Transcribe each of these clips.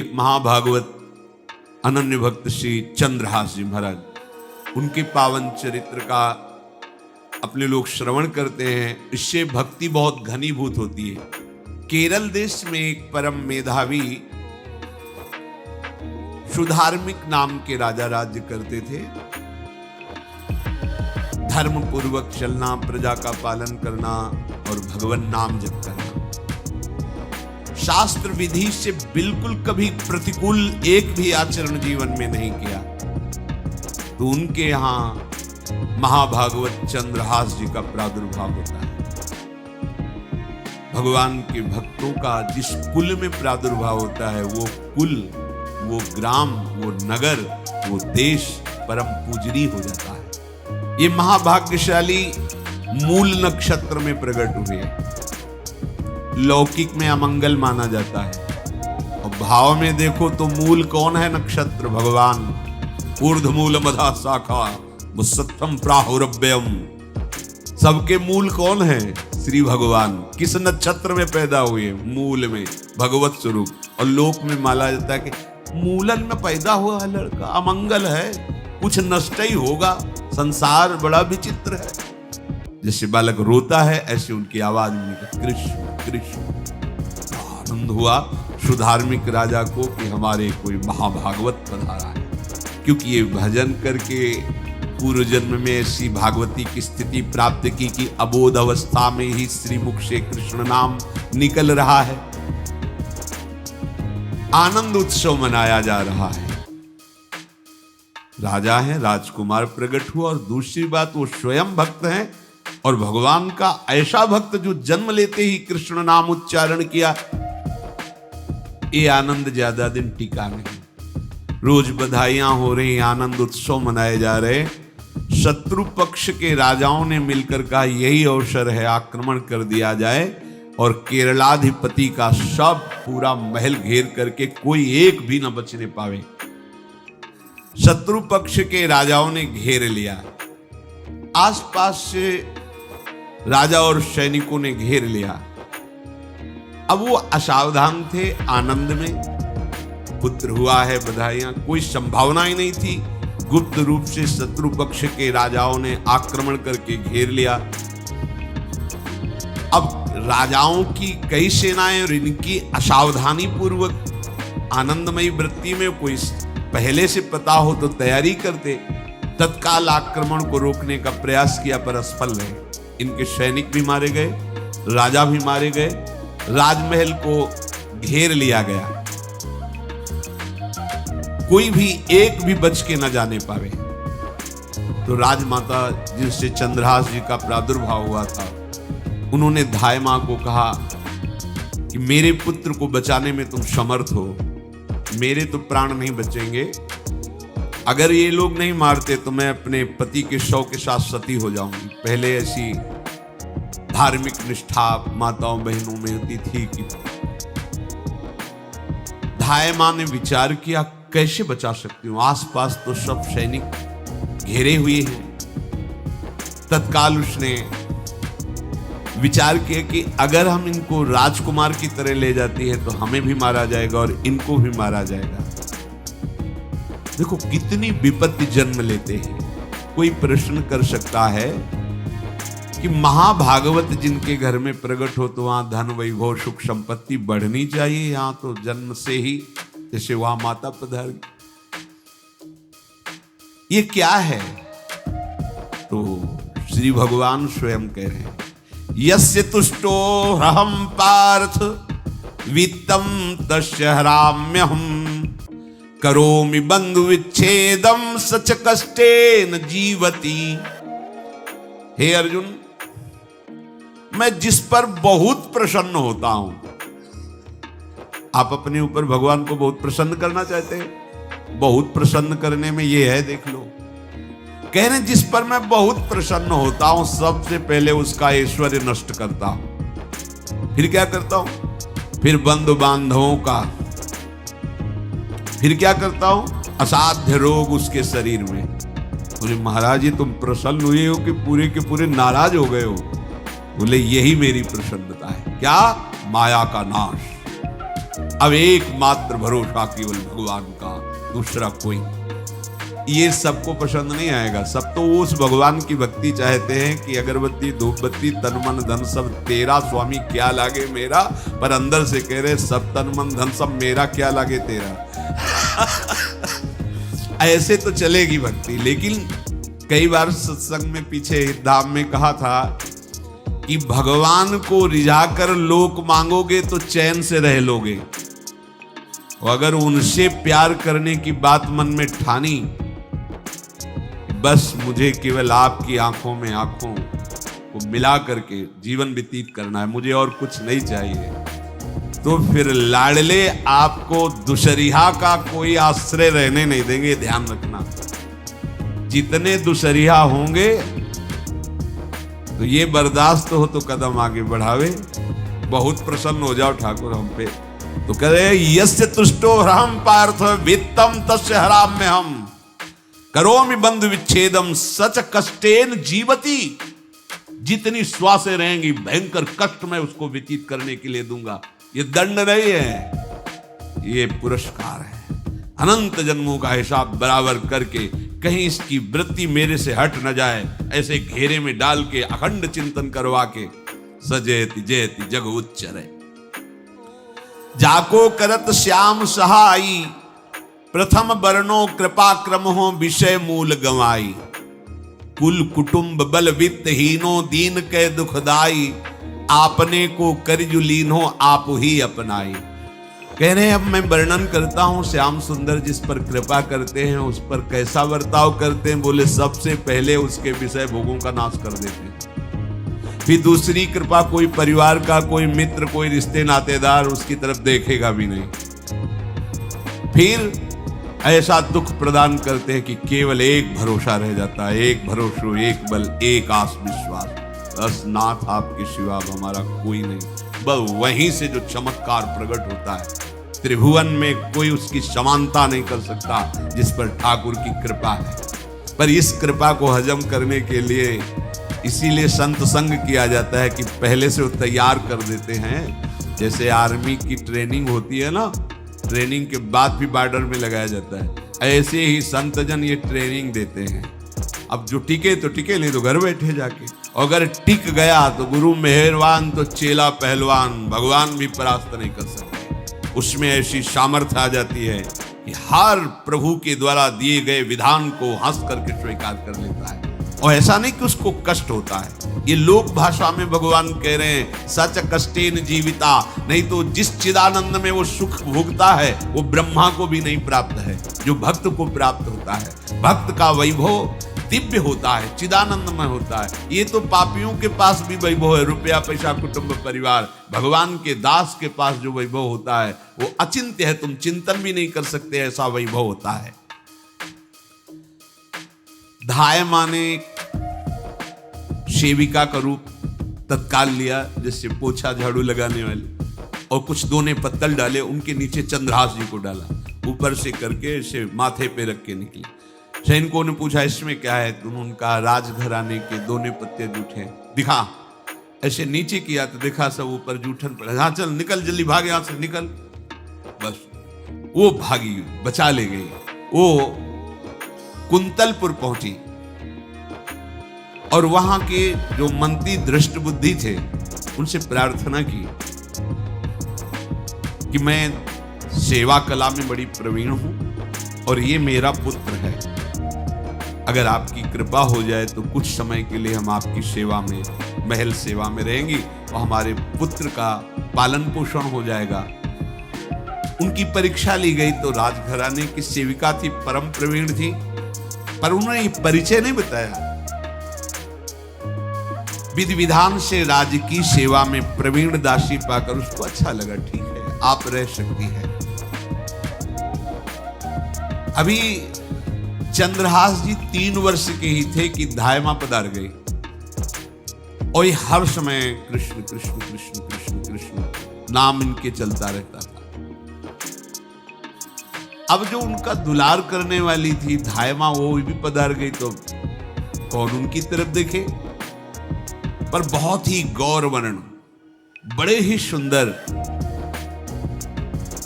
एक महाभागवत अनन्य भक्त श्री चंद्रहास जी महाराज, उनके पावन चरित्र का अपने लोग श्रवण करते हैं। इससे भक्ति बहुत घनीभूत होती है। केरल देश में एक परम मेधावी सुधार्मिक नाम के राजा राज्य करते थे। धर्म पूर्वक चलना, प्रजा का पालन करना और भगवान नाम जप करना, शास्त्र विधि से बिल्कुल कभी प्रतिकूल एक भी आचरण जीवन में नहीं किया। तो उनके यहां महाभागवत चंद्रहास जी का प्रादुर्भाव होता है। भगवान के भक्तों का जिस कुल में प्रादुर्भाव होता है, वो कुल, वो ग्राम, वो नगर, वो देश परम पूजनीय हो जाता है। ये महाभाग्यशाली मूल नक्षत्र में प्रकट हुए। लौकिक में अमंगल माना जाता है और भाव में देखो तो मूल कौन है? नक्षत्र भगवान। ऊर्ध्वमूल मधा शाखा मुसत्तम प्राहुरव्ययम। सबके मूल कौन है? श्री भगवान। किस नक्षत्र में पैदा हुए? मूल में, भगवत स्वरूप। और लोक में माना जाता है कि मूलन में पैदा हुआ है लड़का, अमंगल है, कुछ नष्ट ही होगा, संसार बड़ा विचित्र है। जैसे बालक रोता है ऐसे उनकी आवाज में कृष्ण कृष्ण। आनंद हुआ सुधार्मिक राजा को कि हमारे कोई महाभागवत पधारा है, क्योंकि ये भजन करके पूर्व जन्म में ऐसी भागवती की स्थिति प्राप्त की कि अबोध अवस्था में ही श्रीमुख से कृष्ण नाम निकल रहा है। आनंद उत्सव मनाया जा रहा है। राजा है, राजकुमार प्रकट हुआ। और दूसरी बात, वो स्वयं भक्त हैं और भगवान का ऐसा भक्त जो जन्म लेते ही कृष्ण नाम उच्चारण किया। ये आनंद ज्यादा दिन टिका नहीं। रोज बधाइयां हो रही, आनंद उत्सव मनाए जा रहे। शत्रु पक्ष के राजाओं ने मिलकर कहा यही अवसर है, आक्रमण कर दिया जाए और केरलाधिपति का सब पूरा महल घेर करके कोई एक भी न बचने पावे। शत्रु पक्ष के राजाओं ने घेर लिया। आसपास से राजा और सैनिकों ने घेर लिया। अब वो असावधान थे, आनंद में पुत्र हुआ है, बधाइयां, कोई संभावना ही नहीं थी। गुप्त रूप से शत्रु पक्ष के राजाओं ने आक्रमण करके घेर लिया। अब राजाओं की कई सेनाएं और इनकी असावधानी पूर्वक आनंदमयी वृत्ति में कोई पहले से पता हो तो तैयारी करते, तत्काल आक्रमण को रोकने का प्रयास किया पर असफल रहे। इनके सैनिक भी मारे गए, राजा भी मारे गए, राजमहल को घेर लिया गया, कोई भी एक भी बच के न जाने पावे। तो राजमाता जिनसे चंद्रहास जी का प्रादुर्भाव हुआ था, उन्होंने धाय मां को कहा कि मेरे पुत्र को बचाने में तुम समर्थ हो, मेरे तो प्राण नहीं बचेंगे। अगर ये लोग नहीं मारते तो मैं अपने पति के शव के साथ सती हो जाऊंगी। पहले ऐसी धार्मिक निष्ठा माताओं बहनों में होती थी कि धाय मां ने विचार किया कैसे बचा सकती हूं, आसपास तो सब सैनिक घेरे हुए हैं। तत्काल उसने विचार किया कि अगर हम इनको राजकुमार की तरह ले जाती है तो हमें भी मारा जाएगा और इनको भी मारा जाएगा। देखो कितनी विपत्ति जन्म लेते हैं। कोई प्रश्न कर सकता है कि महाभागवत जिनके घर में प्रकट हो तो वहां धन वैभव सुख संपत्ति बढ़नी चाहिए, यहां तो जन्म से ही जैसे वहां माता पधार। ये क्या है? तो श्री भगवान स्वयं कह रहे हैं यस्य तुष्टो रहम पार्थ वित्तम तस्य हराम्यहम् करोमि बंधु विच्छेदम सच कष्टेन जीवति। हे अर्जुन, मैं जिस पर बहुत प्रसन्न होता हूं। आप अपने ऊपर भगवान को बहुत प्रसन्न करना चाहते हैं? बहुत प्रसन्न करने में ये है, देख लो। कह रहे जिस पर मैं बहुत प्रसन्न होता हूं, सबसे पहले उसका ऐश्वर्य नष्ट करता हूं। फिर क्या करता हूं? फिर बंधु बांधवों का। फिर क्या करता हूं? असाध्य रोग उसके शरीर में। बोले महाराज जी तुम प्रसन्न हुए हो कि पूरे के पूरे नाराज हो गए हो? बोले यही मेरी प्रसन्नता है। क्या? माया का नाश। अब एकमात्र भरोसा केवल भगवान का, दूसरा कोई। ये सबको पसंद नहीं आएगा। सब तो उस भगवान की भक्ति चाहते हैं कि अगरबत्ती धूपबत्ती तन मन धन सब तेरा स्वामी, क्या लागे मेरा, पर अंदर से कह रहे सब तन मन धन सब मेरा, क्या लागे तेरा। ऐसे तो चलेगी भक्ति। लेकिन कई बार सत्संग में पीछे धाम में कहा था कि भगवान को रिझाकर लोक मांगोगे तो चैन से रह लोगे, और अगर उनसे प्यार करने की बात मन में ठानी, बस मुझे केवल आपकी आंखों में आंखों को मिला करके जीवन व्यतीत करना है, मुझे और कुछ नहीं चाहिए, तो फिर लाडले आपको दुशरिहा का कोई आश्रय रहने नहीं देंगे। ध्यान रखना, जितने दुशरिहा होंगे तो ये बर्दाश्त हो तो कदम आगे बढ़ावे। बहुत प्रसन्न हो जाओ ठाकुर हम पे, तो कह रहे यस्य तुष्टो हम पार्थ वित्तम तस्य हराम में हम करोमि बंधु विच्छेदम सच कष्टेन जीवती। जितनी श्वासें रहेंगी भयंकर कष्ट मैं उसको व्यतीत करने के लिए दूंगा। ये दंड नहीं है, ये पुरस्कार है। अनंत जन्मों का हिसाब बराबर करके कहीं इसकी वृत्ति मेरे से हट न जाए, ऐसे घेरे में डाल के अखंड चिंतन करवा के सजयति जयति जग उच्चरे। जाको करत श्याम सहाई प्रथम बरनो कृपा क्रम हो विषय मूल गवाई। कुल कुटुंब बल वित्त हीनो दीन के दुखदाई। आपने को करजु लीनो आप ही अपनाई। कह रहे हैं अब मैं वर्णन करता हूं श्याम सुंदर जिस पर कृपा करते हैं उस पर कैसा बर्ताव करते हैं। बोले सबसे पहले उसके विषय भोगों का नाश कर देते हैं, फिर दूसरी कृपा कोई परिवार का, कोई मित्र, कोई रिश्ते नातेदार उसकी तरफ देखेगा भी नहीं। फिर ऐसा दुख प्रदान करते हैं कि केवल एक भरोसा रह जाता है, एक भरोसा, एक बल, एक आस विश्वास, बस नाथ आपके सिवा हमारा कोई नहीं। बस वहीं से जो चमत्कार प्रकट होता है, त्रिभुवन में कोई उसकी समानता नहीं कर सकता जिस पर ठाकुर की कृपा है। पर इस कृपा को हजम करने के लिए इसीलिए संत संग किया जाता है कि पहले से वो तैयार कर देते हैं। जैसे आर्मी की ट्रेनिंग होती है ना, ट्रेनिंग के बाद भी बॉर्डर में लगाया जाता है, ऐसे ही संतजन ये ट्रेनिंग देते हैं। अब जो टिके तो टिके, नहीं तो घर बैठे जाके, अगर टिक गया तो गुरु मेहरबान तो चेला पहलवान, भगवान भी परास्त नहीं कर सकते। उसमें ऐसी सामर्थ्य आ जाती है कि हर प्रभु के द्वारा दिए गए विधान को हंस करके स्वीकार कर लेता है, और ऐसा नहीं कि उसको कष्ट होता है। ये लोक भाषा में भगवान कह रहे हैं सच कष्टेन जीविता, नहीं तो जिस चिदानंद में वो सुख भोगता है वो ब्रह्मा को भी नहीं प्राप्त है जो भक्त को प्राप्त होता है। भक्त का वैभव दिव्य होता है, चिदानंदमय होता है। ये तो पापियों के पास भी वैभव है, रुपया पैसा कुटुंब परिवार। भगवान के दास के पास जो वैभव होता है वो अचिंत्य है, तुम चिंतन भी नहीं कर सकते, ऐसा वैभव होता है। धाय माने सेविका का रूप तत्काल लिया, जिससे पोछा झाड़ू लगाने वाले, और कुछ दोने पत्तल डाले, उनके नीचे चंद्रहास जी को डाला, ऊपर से करके इसे माथे पे रख के निकले। सैनिकों ने पूछा इसमें क्या है, तो उन्होंने कहा राजघराने के दोने पत्ते जूठे दिखा। ऐसे नीचे किया तो देखा सब ऊपर जूठन पड़ा। हाँ चल निकल, जल्दी भाग यहां से निकल। बस वो भागी, बचा ले गई। वो कुंतलपुर पहुंची और वहां के जो मंत्री दृष्ट बुद्धि थे उनसे प्रार्थना की कि मैं सेवा कला में बड़ी प्रवीण हूं और ये मेरा पुत्र है, अगर आपकी कृपा हो जाए तो कुछ समय के लिए हम आपकी सेवा में, महल सेवा में रहेंगी और हमारे पुत्र का पालन पोषण हो जाएगा। उनकी परीक्षा ली गई तो राजघराने की सेविका थी, परम प्रवीण थी, पर उन्होंने परिचय नहीं बताया। विधि विधान से राज्य की सेवा में प्रवीण दासी पाकर उसको अच्छा लगा, ठीक है आप रह सकती है। अभी चंद्रहास जी 3 वर्ष के ही थे कि धायमा पधार गई और ये हर समय कृष्ण कृष्ण कृष्ण कृष्ण कृष्ण नाम इनके चलता रहता था। अब जो उनका दुलार करने वाली थी धायमा, वो भी पधार गई तो कौन उनकी तरफ देखे। पर बहुत ही गौर वर्ण, बड़े ही सुंदर,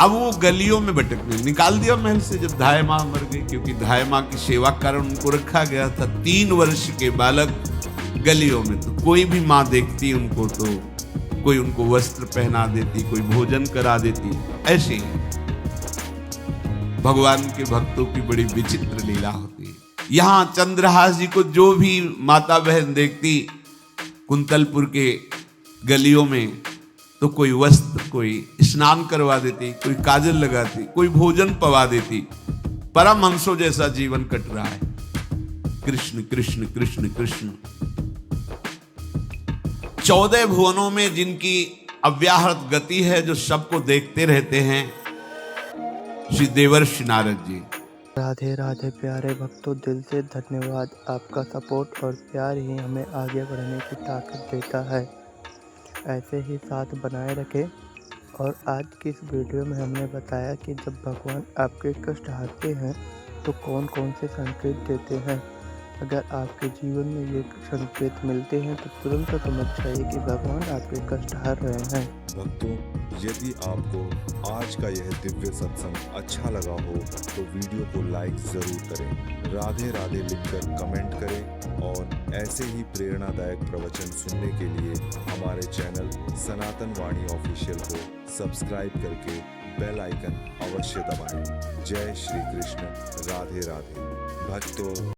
अब वो गलियों में भटकने, निकाल दिया महल से जब धाय माँ मर गई, क्योंकि धाय माँ की सेवा कारण उनको रखा गया था। 3 वर्ष के बालक गलियों में, तो कोई भी माँ देखती उनको तो कोई उनको वस्त्र पहना देती, कोई भोजन करा देती। ऐसे ही भगवान के भक्तों की बड़ी विचित्र लीला होती है। यहां चंद्रहास जी को जो भी माता बहन देखती कुंतलपुर के गलियों में, तो कोई वस्त्र, कोई स्नान करवा देती, कोई काजल लगाती, कोई भोजन पवा देती। परमहंसों जैसा जीवन कट रहा है। कृष्ण कृष्ण कृष्ण कृष्ण। 14 भुवनों में जिनकी अव्याहत गति है, जो सबको देखते रहते हैं, श्री देवर्षि नारद जी। राधे राधे प्यारे भक्तों, दिल से धन्यवाद। आपका सपोर्ट और प्यार ही हमें आगे बढ़ने की ताकत देता है। ऐसे ही साथ बनाए रखें। और आज की इस वीडियो में हमने बताया कि जब भगवान आपके कष्ट हरते हैं तो कौन कौन से संकेत देते हैं। अगर आपके जीवन में ये संकेत मिलते हैं तो तुरंत समझ जाइए कि भगवान आपके कष्ट हर रहे हैं। भक्तों, यदि आपको आज का यह दिव्य सत्संग अच्छा लगा हो तो वीडियो को लाइक जरूर करें, राधे राधे लिखकर कमेंट करें और ऐसे ही प्रेरणादायक प्रवचन सुनने के लिए हमारे चैनल सनातन वाणी ऑफिशियल को सब्सक्राइब करके बेल आइकन अवश्य दबाएं। जय श्री कृष्ण, राधे राधे भक्तों।